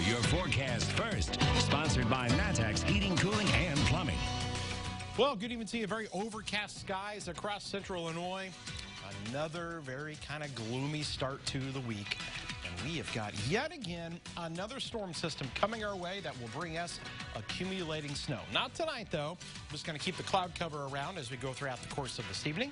your forecast first. Sponsored by Matex Heating, Cooling, and Plumbing. Well, good evening to you. Very overcast skies across central Illinois. Another very kind of gloomy start to the week. And we have got yet again another storm system coming our way that will bring us accumulating snow. Not tonight, though. I'm just going to keep the cloud cover around as we go throughout the course of this evening.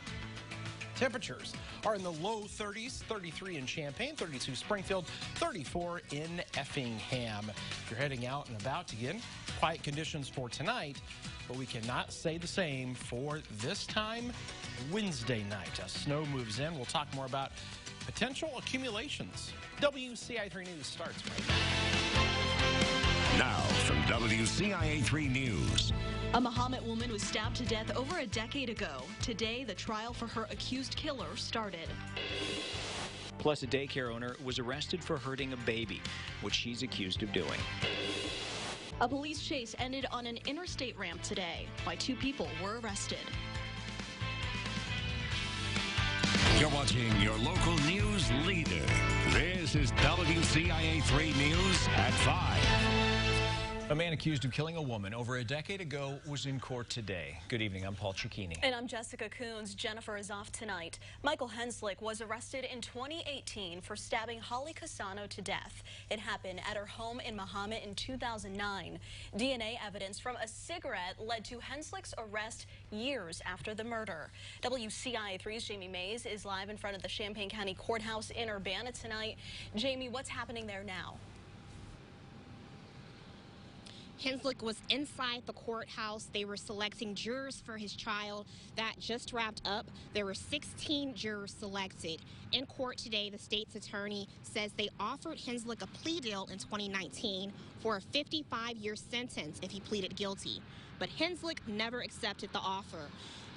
Temperatures are in the low 30s, 33 in Champaign, 32 Springfield, 34 in Effingham. If you're heading out and about again, quiet conditions for tonight, but we cannot say the same for this time Wednesday night. As snow moves in, we'll talk more about potential accumulations. WCIA 3 News starts right now. Now from WCIA 3 News. A Mahomet woman was stabbed to death over a decade ago. Today, the trial for her accused killer started. Plus, a daycare owner was arrested for hurting a baby, which she's accused of doing. A police chase ended on an interstate ramp today. Why 2 people were arrested. You're watching your local news leader. This is WCIA 3 News at 5. A man accused of killing a woman over a decade ago was in court today. Good evening, I'm Paul Cicchini. And I'm Jessica Coons. Jennifer is off tonight. Michael Henslick was arrested in 2018 for stabbing Holly Cassano to death. It happened at her home in Mahomet in 2009. DNA evidence from a cigarette led to Henslick's arrest years after the murder. WCIA 3's Jamie Mays is live in front of the Champaign County Courthouse in Urbana tonight. Jamie, what's happening there now? Henslick was inside the courthouse. They were selecting jurors for his trial that just wrapped up. There were 16 jurors selected. In court today, the state's attorney says they offered Henslick a plea deal in 2019 for a 55-year sentence if he pleaded guilty. But Henslick never accepted the offer.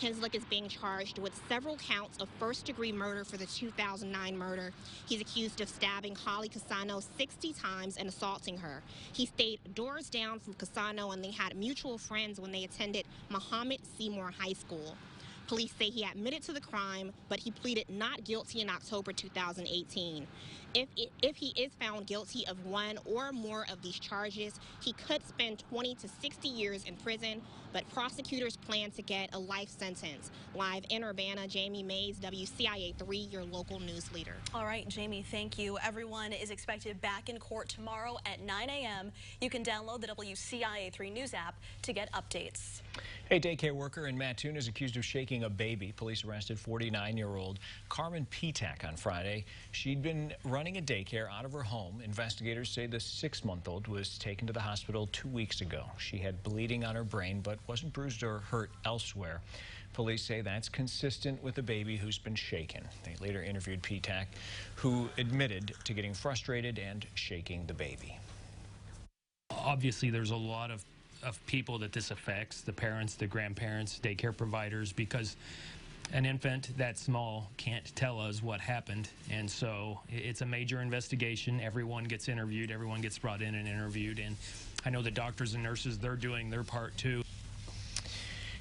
Henslick is being charged with several counts of first-degree murder for the 2009 murder. He's accused of stabbing Holly Cassano 60 times and assaulting her. He stayed doors down from Cassano, and they had mutual friends when they attended Mahomet Seymour High School. Police say he admitted to the crime, but he pleaded not guilty in October 2018. If he is found guilty of one or more of these charges, he could spend 20 to 60 years in prison, but prosecutors plan to get a life sentence. Live in Urbana, Jamie Mays, WCIA 3, your local news leader. All right, Jamie, thank you. Everyone is expected back in court tomorrow at 9 a.m. You can download the WCIA 3 News app to get updates. A daycare worker in Mattoon is accused of shaking a baby. Police arrested 49-year-old Carmen Petak on Friday. She'd been running a daycare out of her home. Investigators say the 6-month-old was taken to the hospital 2 weeks ago. She had bleeding on her brain but wasn't bruised or hurt elsewhere. Police say that's consistent with a baby who's been shaken. They later interviewed Petak, who admitted to getting frustrated and shaking the baby. Obviously, there's a lot of people that this affects, the parents, the grandparents, daycare providers, because an infant that small can't tell us what happened. And so it's a major investigation. Everyone gets interviewed. Everyone gets brought in and interviewed. And I know the doctors and nurses, they're doing their part too.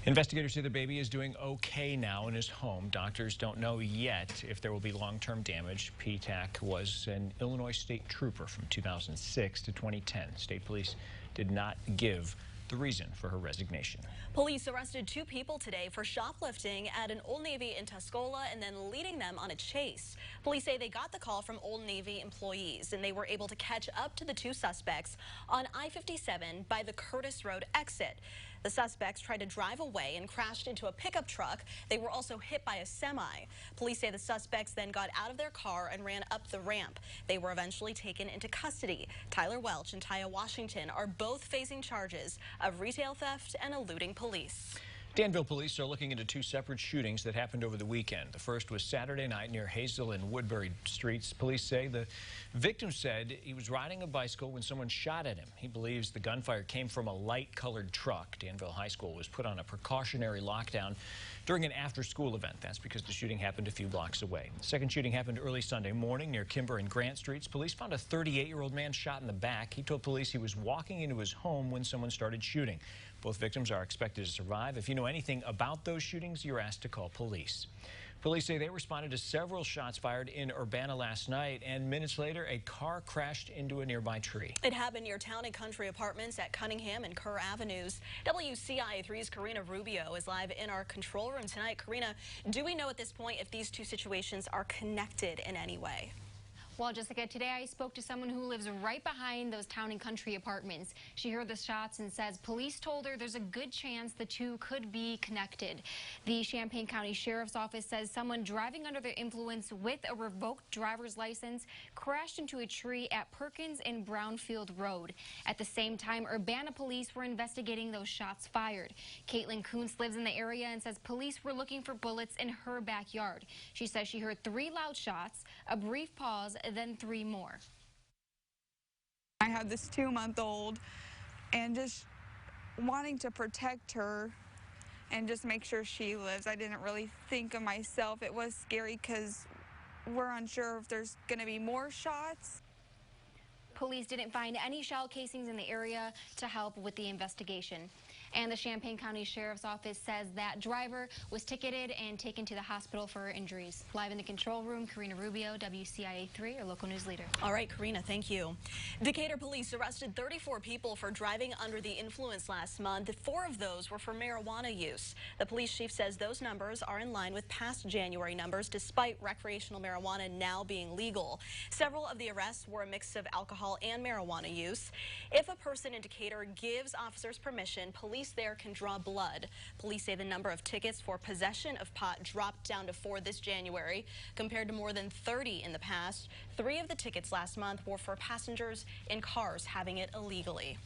Investigators say the baby is doing okay now in his home. Doctors don't know yet if there will be long-term damage. Petak was an Illinois state trooper from 2006 to 2010. State police did not give the reason for her resignation. Police arrested 2 people today for shoplifting at an Old Navy in Tuscola and then leading them on a chase. Police say they got the call from Old Navy employees, and they were able to catch up to the 2 suspects on I-57 by the Curtis Road exit. The suspects tried to drive away and crashed into a pickup truck. They were also hit by a semi. Police say the suspects then got out of their car and ran up the ramp. They were eventually taken into custody. Tyler Welch and Taya Washington are both facing charges of retail theft and eluding police. Danville police are looking into 2 separate shootings that happened over the weekend. The first was Saturday night near Hazel and Woodbury Streets. Police say the victim said he was riding a bicycle when someone shot at him. He believes the gunfire came from a light-colored truck. Danville High School was put on a precautionary lockdown during an after-school event. That's because the shooting happened a few blocks away. The second shooting happened early Sunday morning near Kimber and Grant Streets. Police found a 38-year-old man shot in the back. He told police he was walking into his home when someone started shooting. Both victims are expected to survive. If you know anything about those shootings, you're asked to call police. Police say they responded to several shots fired in Urbana last night, and minutes later, a car crashed into a nearby tree. It happened near Town and Country Apartments at Cunningham and Kerr Avenues. WCIA 3's Karina Rubio is live in our control room tonight. Karina, do we know at this point if these two situations are connected in any way? Well, Jessica, today I spoke to someone who lives right behind those Town and Country Apartments. She heard the shots and says police told her there's a good chance the two could be connected. The Champaign County Sheriff's Office says someone driving under the influence with a revoked driver's license crashed into a tree at Perkins and Brownfield Road. At the same time, Urbana police were investigating those shots fired. Caitlin Kuntz lives in the area and says police were looking for bullets in her backyard. She says she heard 3 loud shots, a brief pause, then 3 more. I have this 2-month-old and just wanting to protect her and just make sure she lives. I didn't really think of myself. It was scary because we're unsure if there's going to be more shots. Police didn't find any shell casings in the area to help with the investigation. And the Champaign County Sheriff's Office says that driver was ticketed and taken to the hospital for injuries. Live in the control room, Karina Rubio, WCIA 3, your local news leader. All right, Karina, thank you. Decatur police arrested 34 people for driving under the influence last month. 4 of those were for marijuana use. The police chief says those numbers are in line with past January numbers, despite recreational marijuana now being legal. Several of the arrests were a mix of alcohol and marijuana use. If a person in Decatur gives officers permission, police there can draw blood. Police say the number of tickets for possession of pot dropped down to 4 this January, compared to more than 30 in the past. 3 of the tickets last month were for passengers in cars having it illegally.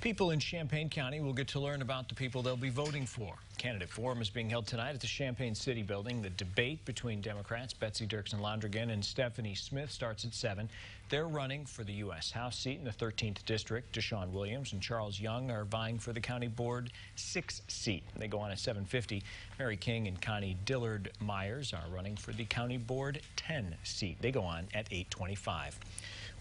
People in Champaign County will get to learn about the people they'll be voting for. Candidate forum is being held tonight at the Champaign City Building. The debate between Democrats Betsy Dirksen-Londrigan and Stephanie Smith starts at 7. They're running for the U.S. House seat in the 13th District. Deshaun Williams and Charles Young are vying for the County Board 6 seat. They go on at 7:50. Mary King and Connie Dillard Myers are running for the County Board 10 seat. They go on at 8:25.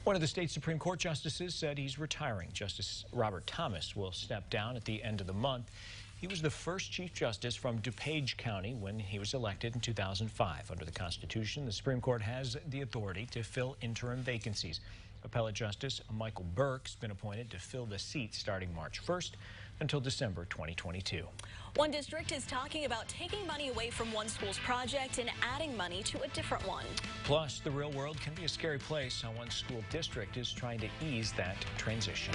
One of the state Supreme Court justices said he's retiring. Justice Robert Thomas will step down at the end of the month. He was the first Chief Justice from DuPage County when he was elected in 2005. Under the Constitution, the Supreme Court has the authority to fill interim vacancies. Appellate Justice Michael Burke's been appointed to fill the seat starting March 1st until December 2022. One district is talking about taking money away from one school's project and adding money to a different one. Plus, the real world can be a scary place. How one school district is trying to ease that transition.